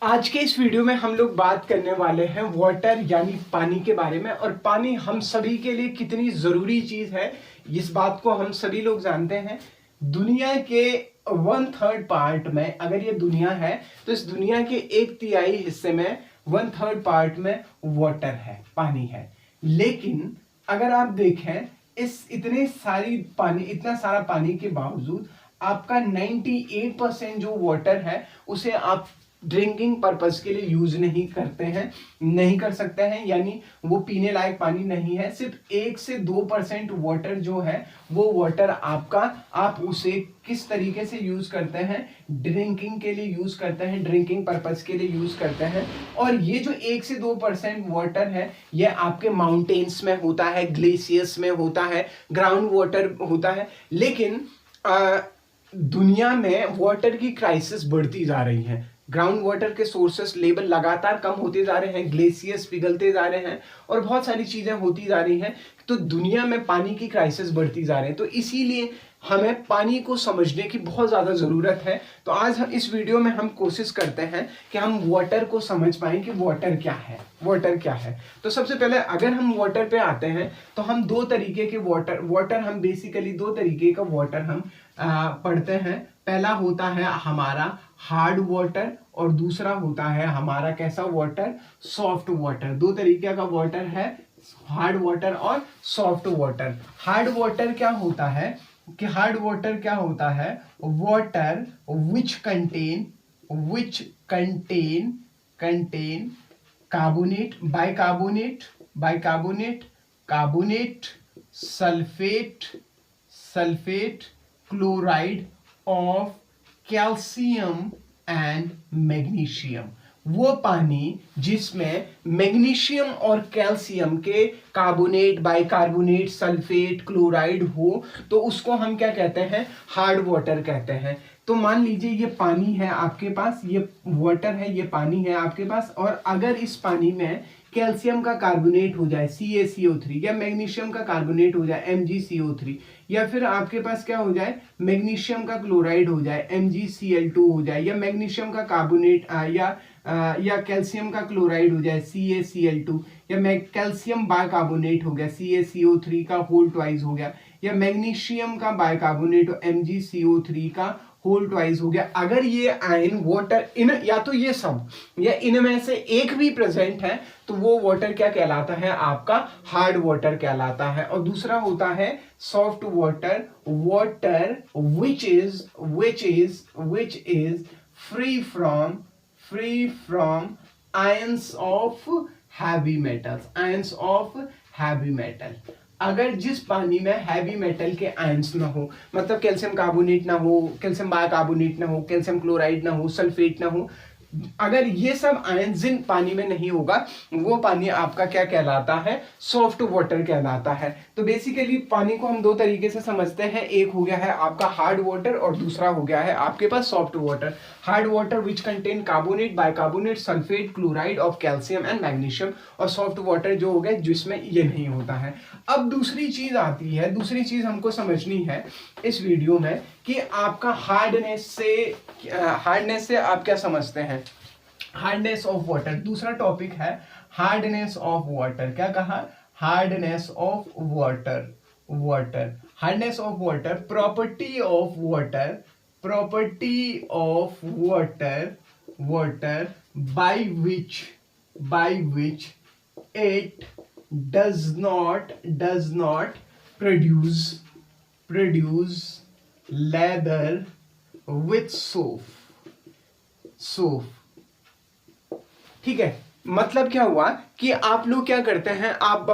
आज के इस वीडियो में हम लोग बात करने वाले हैं वाटर यानी पानी के बारे में। और पानी हम सभी के लिए कितनी ज़रूरी चीज़ है, इस बात को हम सभी लोग जानते हैं। दुनिया के 1/3 पार्ट में अगर ये दुनिया है तो इस दुनिया के 1/3 हिस्से में 1/3 पार्ट में वाटर है, पानी है। लेकिन अगर आप देखें इस इतना सारा पानी के बावजूद आपका 98% जो वाटर है उसे आप ड्रिंकिंग पर्पस के लिए यूज नहीं करते हैं, नहीं कर सकते हैं, यानी वो पीने लायक पानी नहीं है। सिर्फ 1 से 2% वाटर जो है वो वाटर आपका, आप उसे किस तरीके से यूज करते हैं, ड्रिंकिंग के लिए यूज करते हैं, ड्रिंकिंग पर्पस के लिए यूज करते हैं। और ये जो 1 से 2% वाटर है ये आपके माउंटेन्स में होता है, ग्लेशियर्स में होता है, ग्राउंड वाटर होता है। लेकिन दुनिया में वाटर की क्राइसिस बढ़ती जा रही है, ग्राउंड वाटर के सोर्सेस लेवल लगातार कम होते जा रहे हैं, ग्लेशियर्स पिघलते जा रहे हैं और बहुत सारी चीजें होती जा रही हैं। तो दुनिया में पानी की क्राइसिस बढ़ती जा रही है, तो इसीलिए हमें पानी को समझने की बहुत ज़्यादा ज़रूरत है। तो आज हम इस वीडियो में हम कोशिश करते हैं कि हम वाटर को समझ पाएं कि वाटर क्या है, वाटर क्या है। तो सबसे पहले अगर हम वाटर पे आते हैं तो हम दो तरीके के वाटर हम बेसिकली दो तरीके का वाटर हम पढ़ते हैं। पहला होता है हमारा हार्ड वाटर और दूसरा होता है हमारा कैसा वाटर, सॉफ्ट वाटर। दो तरीके का वाटर है, हार्ड वाटर और सॉफ्ट वाटर। हार्ड वाटर क्या होता है कि हार्ड वाटर क्या होता है, water which contain carbonate, bicarbonate, carbonate, sulphate, chloride of calcium and magnesium. वो पानी जिसमें मैग्नीशियम और कैल्शियम के कार्बोनेट, बाइकार्बोनेट, सल्फेट, क्लोराइड हो तो उसको हम क्या कहते हैं, हार्ड वाटर कहते हैं। तो मान लीजिए ये पानी है आपके पास, ये वाटर है, ये पानी है आपके पास, और अगर इस पानी में कैल्शियम का कार्बोनेट हो जाए CaCO3 या मैग्नीशियम का कार्बोनेट हो जाए MgCO3, या फिर आपके पास क्या हो जाए, मैग्नीशियम का क्लोराइड हो जाए MgCl2 हो जाए, या मैग्नीशियम का कार्बोनेट या कैल्शियम का क्लोराइड हो जाए CaCl2, या कैल्शियम बाइकार्बोनेट हो गया CaCO3 का होल ट्वाइस हो गया, या मैग्नीशियम का बाइकार्बोनेट MgCO3 का होल ट्वाइस हो गया। अगर ये आयन वाटर इन या तो ये सब या इनमें से एक भी प्रेजेंट है तो वो वाटर क्या कहलाता है, आपका हार्ड वाटर कहलाता है। और दूसरा होता है soft water, water which is free from ions of heavy metal। अगर जिस पानी में हैवी मेटल के आयंस ना हो, मतलब कैल्शियम कार्बोनेट ना हो, कैल्शियम बाइकार्बोनेट ना हो, कैल्शियम क्लोराइड ना हो, सल्फेट ना हो, अगर ये सब आयन जिन पानी में नहीं होगा वो पानी आपका क्या कहलाता है, सॉफ्ट वाटर कहलाता है। तो बेसिकली पानी को हम दो तरीके से समझते हैं, एक हो गया है आपका हार्ड वाटर और दूसरा हो गया है आपके पास soft water. Hard water which contain carbonate, bicarbonate, sulphate, chloride of calcium and magnesium, और सॉफ्ट वाटर जो हो गया जिसमें ये नहीं होता है। अब दूसरी चीज आती है, दूसरी चीज हमको समझनी है इस वीडियो में कि आपका हार्डनेस से आप क्या समझते हैं, हार्डनेस ऑफ वाटर। दूसरा टॉपिक है हार्डनेस ऑफ वाटर। क्या कहा, hardness of hardness of water, property of water by which it does not produce leather with soap। ठीक है, मतलब क्या हुआ कि आप लोग क्या करते हैं, आप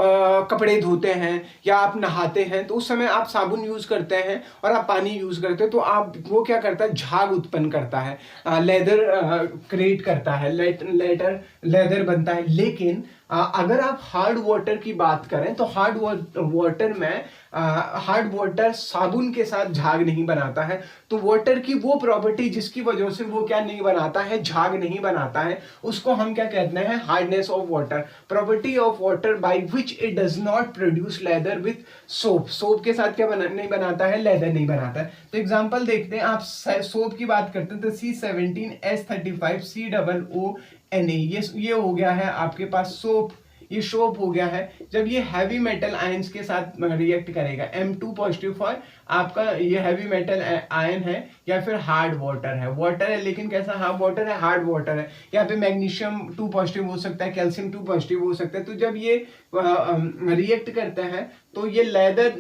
कपड़े धोते हैं या आप नहाते हैं तो उस समय आप साबुन यूज करते हैं और आप पानी यूज करते हैं, तो आप वो क्या करता है, झाग उत्पन्न करता है, लेदर क्रिएट करता है, लेदर बनता है। लेकिन अगर आप हार्ड वाटर की बात करें तो हार्ड वाटर में हार्ड वाटर साबुन के साथ झाग नहीं बनाता है। तो वाटर की वो प्रॉपर्टी जिसकी वजह से वो क्या नहीं बनाता है, झाग नहीं बनाता है, उसको हम क्या कहते हैं, hardness of water. Property of water by which it does not produce leather with soap. Soap के साथ क्या नहीं बनाता है, लेदर नहीं बनाता है। तो एग्जांपल देखते हैं, आप सोप की बात करते हैं तो C17H35COO ये हो गया है आपके पास सोप, ये सोप हो गया है। जब ये हैवी मेटल आयंस के साथ रिएक्ट करेगा, M2 पॉजिटिव फॉर आपका ये हैवी मेटल आयन है या फिर हार्ड वाटर है, वाटर है लेकिन कैसा हार्ड वाटर है, हार्ड वाटर है। यहाँ पे मैग्नीशियम 2 पॉजिटिव हो सकता है, कैल्शियम 2 पॉजिटिव हो सकता है। तो जब ये रिएक्ट करते हैं तो ये लेदर,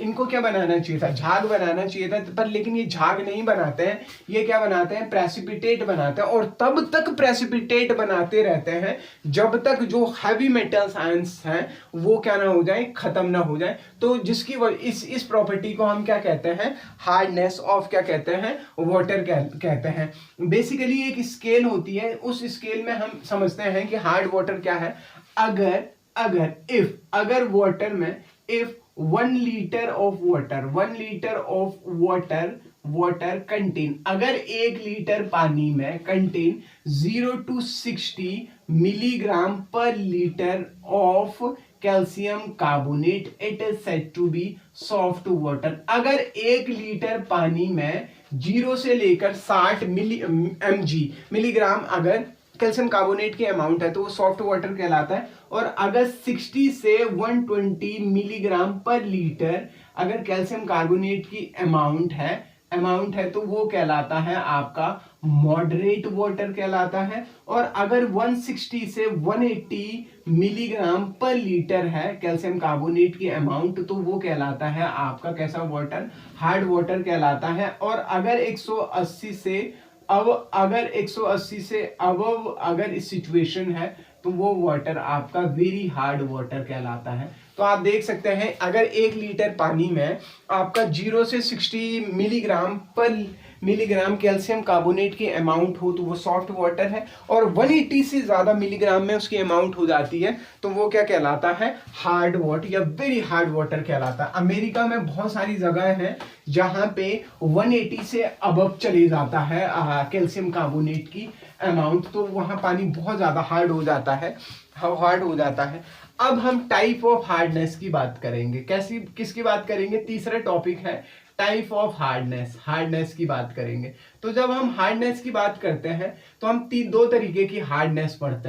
इनको क्या बनाना चाहिए था, झाग बनाना चाहिए था, पर लेकिन ये झाग नहीं बनाते हैं, ये क्या बनाते हैं, प्रेसिपिटेट बनाते हैं। और तब तक प्रेसिपिटेट बनाते रहते हैं जब तक जो हैवी मेटल्स आयंस हैं वो क्या ना हो जाए, खत्म ना हो जाए। तो जिसकी इस प्रॉपर्टी को हम क्या कहते हैं, हार्डनेस ऑफ क्या कहते हैं, वाटर कहते हैं। बेसिकली एक स्केल होती है, उस स्केल में हम समझते हैं कि हार्ड वाटर क्या है। अगर वाटर में if 1 litre of water contain, अगर 1 लीटर पानी में contain 0 to 60 milligram per litre of calcium carbonate, it is said to be soft water. अगर 1 लीटर पानी में 0 से लेकर 60 मिलीग्राम अगर कैल्शियम कार्बोनेट की अमाउंट है तो वो सॉफ्ट वाटर कहलाता है। और अगर 60 से 120 मिलीग्राम पर लीटर अगर कैल्शियम कार्बोनेट की अमाउंट है तो वो कहलाता है आपका मॉडरेट वाटर कहलाता है। और अगर 160 से 180 मिलीग्राम पर लीटर है कैल्शियम कार्बोनेट की अमाउंट तो वो कहलाता है आपका कैसा वाटर, हार्ड वाटर कहलाता है। और अगर 180 से अबव अगर इस सिचुएशन है तो वो वाटर आपका वेरी हार्ड वाटर कहलाता है। तो आप देख सकते हैं अगर 1 लीटर पानी में आपका 0 से 60 मिलीग्राम पर मिलीग्राम कैल्शियम कार्बोनेट की अमाउंट हो तो वो सॉफ्ट वाटर है। और 180 से ज्यादा मिलीग्राम में उसकी अमाउंट हो जाती है तो वो क्या कहलाता है, हार्ड वाटर या वेरी हार्ड वाटर कहलाता है। अमेरिका में बहुत सारी जगह हैं जहां पे 180 से अबव चले जाता है कैल्शियम कार्बोनेट की अमाउंट, तो वहां पानी बहुत ज्यादा हार्ड हो जाता है। अब हम टाइप ऑफ हार्डनेस की बात करेंगे। किसकी बात करेंगे, तीसरा टॉपिक है टाइप ऑफ हार्डनेस की बात करेंगे। तो जब हम हार्डनेस की बात करते हैं तो हम दो तरीके की हार्डनेस पढ़ते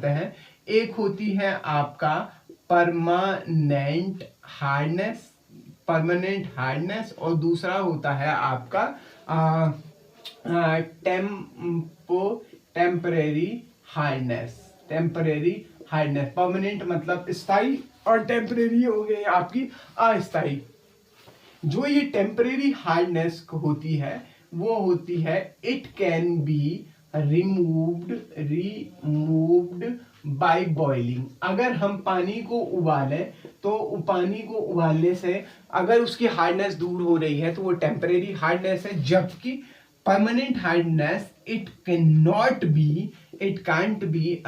हैं। एक होती है आपका परमानेंट हार्डनेस और दूसरा होता है आपका टेम्परेरी हार्डनेस। परमानेंट मतलब स्थायी और टेम्परेरी हो गई आपकी अस्थायी। जो ये टेम्परेरी हार्डनेस होती है वो होती है it can be removed by boiling. अगर हम पानी को उबालें तो पानी को उबालने से अगर उसकी हार्डनेस दूर हो रही है तो वो टेम्परेरी हार्डनेस है। जबकि permanent hardness it can't be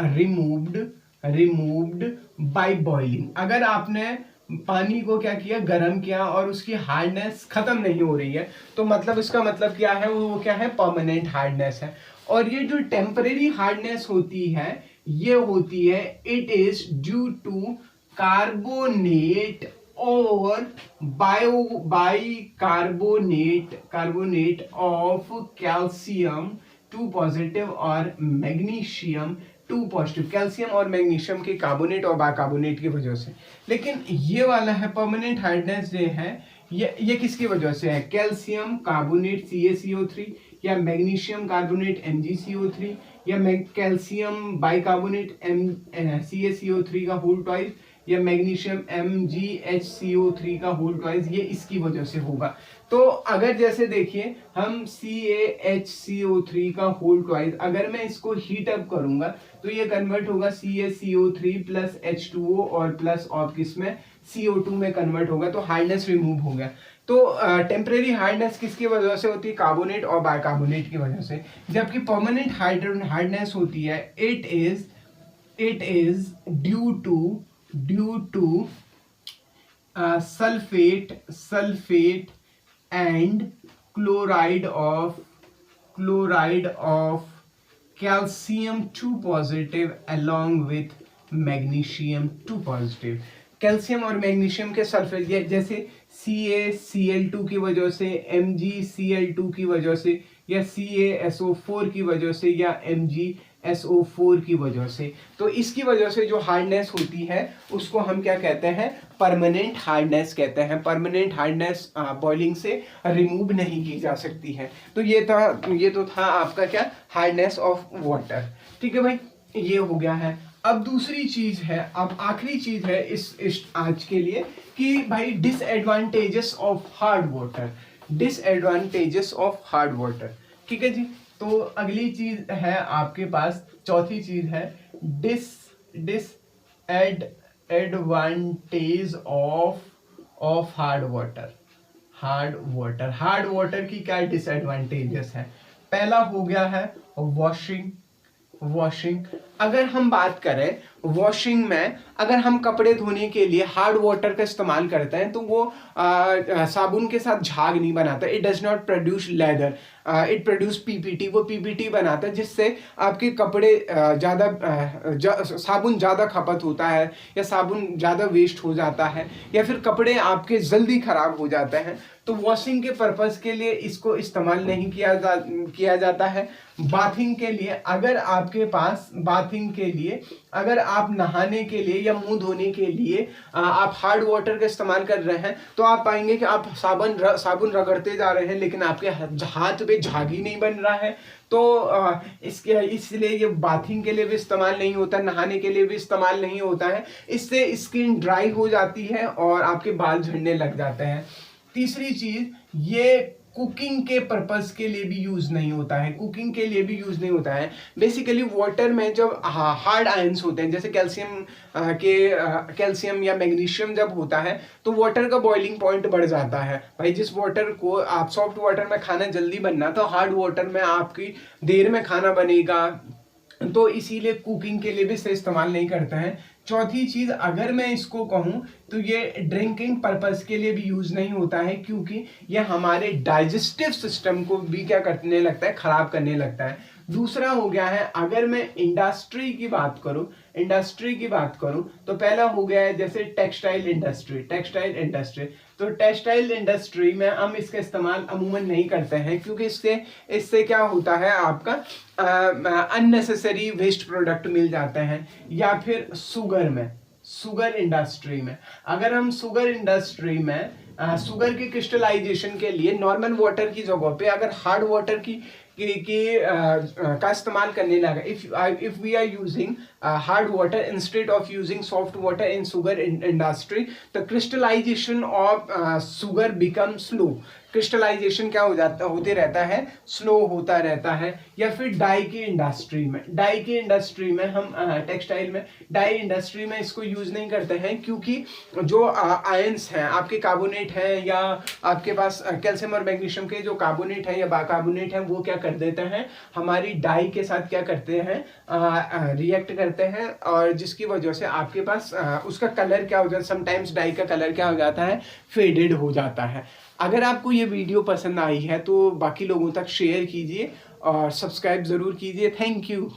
removed by boiling. अगर आपने पानी को क्या किया, गर्म किया और उसकी हार्डनेस खत्म नहीं हो रही है तो मतलब इसका मतलब क्या है, वो क्या है, परमानेंट हार्डनेस है। और ये जो टेम्परेरी हार्डनेस होती है ये होती है it is due to carbonate और कार्बोनेट ऑफ कैल्शियम 2 पॉजिटिव और मैग्नीशियम 2 पॉजिटिव, कैल्शियम और मैग्नीशियम के कार्बोनेट और बाइकार्बोनेट की वजह से। लेकिन ये वाला है परमानेंट हार्डनेस जो है ये किसकी वजह से है, कैल्शियम कार्बोनेट CaCO3 या मैग्नीशियम कार्बोनेट MgCO3 या कैल्शियम बाइकार्बोनेट CaCO3 का होल ट्वाइस या मैग्नीशियम MgHCO3 का होल ट्वाइस, ये इसकी वजह से होगा। तो अगर जैसे देखिए हम CaHCO3 का होल ट्वाइस अगर मैं इसको हीट अप करूंगा तो ये कन्वर्ट होगा CaCO3 प्लस H2O और प्लस ऑफ किसमें CO2 में कन्वर्ट होगा, तो हार्डनेस रिमूव हो गया। तो टेम्परेरी हार्डनेस किसकी वजह से होती है, कार्बोनेट और बाइकार्बोनेट की वजह से। जबकि परमानेंट हार्डनेस होती है it is it is due to sulfate and chloride of calcium 2 positive along with magnesium 2 positive। Calcium और मैग्नीशियम के सल्फेट जैसे CaCl2 की वजह से, MgCl2 की वजह से, या CaSO4 की वजह से, या MgSO4 की वजह से, तो इसकी वजह से जो हार्डनेस होती है उसको हम क्या कहते हैं, परमानेंट हार्डनेस कहते हैं। परमानेंट हार्डनेस बॉइलिंग से रिमूव नहीं की जा सकती है। तो ये तो था आपका क्या, हार्डनेस ऑफ वाटर। ठीक है भाई, ये हो गया है। अब दूसरी चीज है, अब आखिरी चीज है इस आज के लिए कि भाई disadvantages of hard water, disadvantages of hard water. ठीक है जी, तो अगली चीज है आपके पास, चौथी चीज है disadvantage of hard water. Hard water की क्या डिसएडवांटेजेस है? पहला हो गया है वॉशिंग। अगर हम बात करें वॉशिंग में, अगर हम कपड़े धोने के लिए हार्ड वाटर का इस्तेमाल करते हैं तो वो साबुन के साथ झाग नहीं बनाता। It does not produce leather, it produce PPT. वो पीपीटी बनाता है जिससे आपके कपड़े साबुन ज़्यादा खपत होता है, या साबुन ज़्यादा वेस्ट हो जाता है, या फिर कपड़े आपके जल्दी खराब हो जाते हैं। तो वॉशिंग के पर्पस के लिए इसको इस्तेमाल नहीं किया जाता है। बाथिंग के लिए, अगर आपके पास बाथिंग के लिए, अगर आप नहाने के लिए या मुंह धोने के लिए आप हार्ड वाटर का इस्तेमाल कर रहे हैं, तो आप पाएंगे कि आप साबुन रगड़ते जा रहे हैं लेकिन आपके हाथ पे झाग ही नहीं बन रहा है। तो इसलिए ये बाथिंग के लिए भी इस्तेमाल नहीं होता, नहाने के लिए भी इस्तेमाल नहीं होता है। इससे स्किन ड्राई हो जाती है और आपके बाल झड़ने लग जाते हैं। तीसरी चीज, ये कुकिंग के पर्पस के लिए भी यूज नहीं होता है, कुकिंग के लिए भी यूज नहीं होता है। बेसिकली वाटर में जब हार्ड आयंस होते हैं, जैसे कैल्शियम या मैग्नीशियम जब होता है, तो वाटर का बॉइलिंग पॉइंट बढ़ जाता है। भाई जिस वाटर को आप सॉफ्ट वाटर में खाना जल्दी बनना, तो हार्ड वाटर में आपकी देर में खाना बनेगा, तो इसीलिए कुकिंग के लिए भी इसे इस्तेमाल नहीं करते हैं। चौथी चीज, अगर मैं इसको कहूं तो ये ड्रिंकिंग पर्पस के लिए भी यूज नहीं होता है, क्योंकि ये हमारे डाइजेस्टिव सिस्टम को भी क्या करने लगता है, खराब करने लगता है। दूसरा हो गया है, अगर मैं इंडस्ट्री की बात करूं तो पहला हो गया है जैसे टेक्सटाइल इंडस्ट्री। तो टेक्सटाइल इंडस्ट्री में हम इसका इस्तेमाल अमूमन नहीं करते हैं, क्योंकि इससे क्या होता है, आपका अननेसेसरी वेस्ट प्रोडक्ट मिल जाते हैं। या फिर शुगर इंडस्ट्री में, अगर हम शुगर इंडस्ट्री में शुगर की क्रिस्टलाइजेशन के लिए नॉर्मल वाटर की जगह पे अगर हार्ड वाटर का इस्तेमाल करने लगा, if we are using hard water instead of using soft water in sugar industry, the crystallization of sugar become slow. Crystallization क्या होते रहता है, स्लो होता रहता है। या फिर डाई की इंडस्ट्री में हम टेक्सटाइल में डाई इंडस्ट्री में इसको यूज नहीं करते हैं, क्योंकि जो आयंस हैं, आपके कार्बोनेट हैं, या आपके पास कैल्शियम और मैग्नीशियम के जो कार्बोनेट हैं या बाइकार्बोनेट हैं, वो क्या कर देते हैं, हमारी डाई के साथ क्या करते हैं, रिएक्ट करते हैं, और जिसकी वजह से आपके पास उसका कलर क्या हो जाता है, समटाइम्स डाई का कलर क्या हो जाता है, फेडेड हो जाता है। अगर आपको ये वीडियो पसंद आई है तो बाकी लोगों तक शेयर कीजिए और सब्सक्राइब ज़रूर कीजिए। Thank you.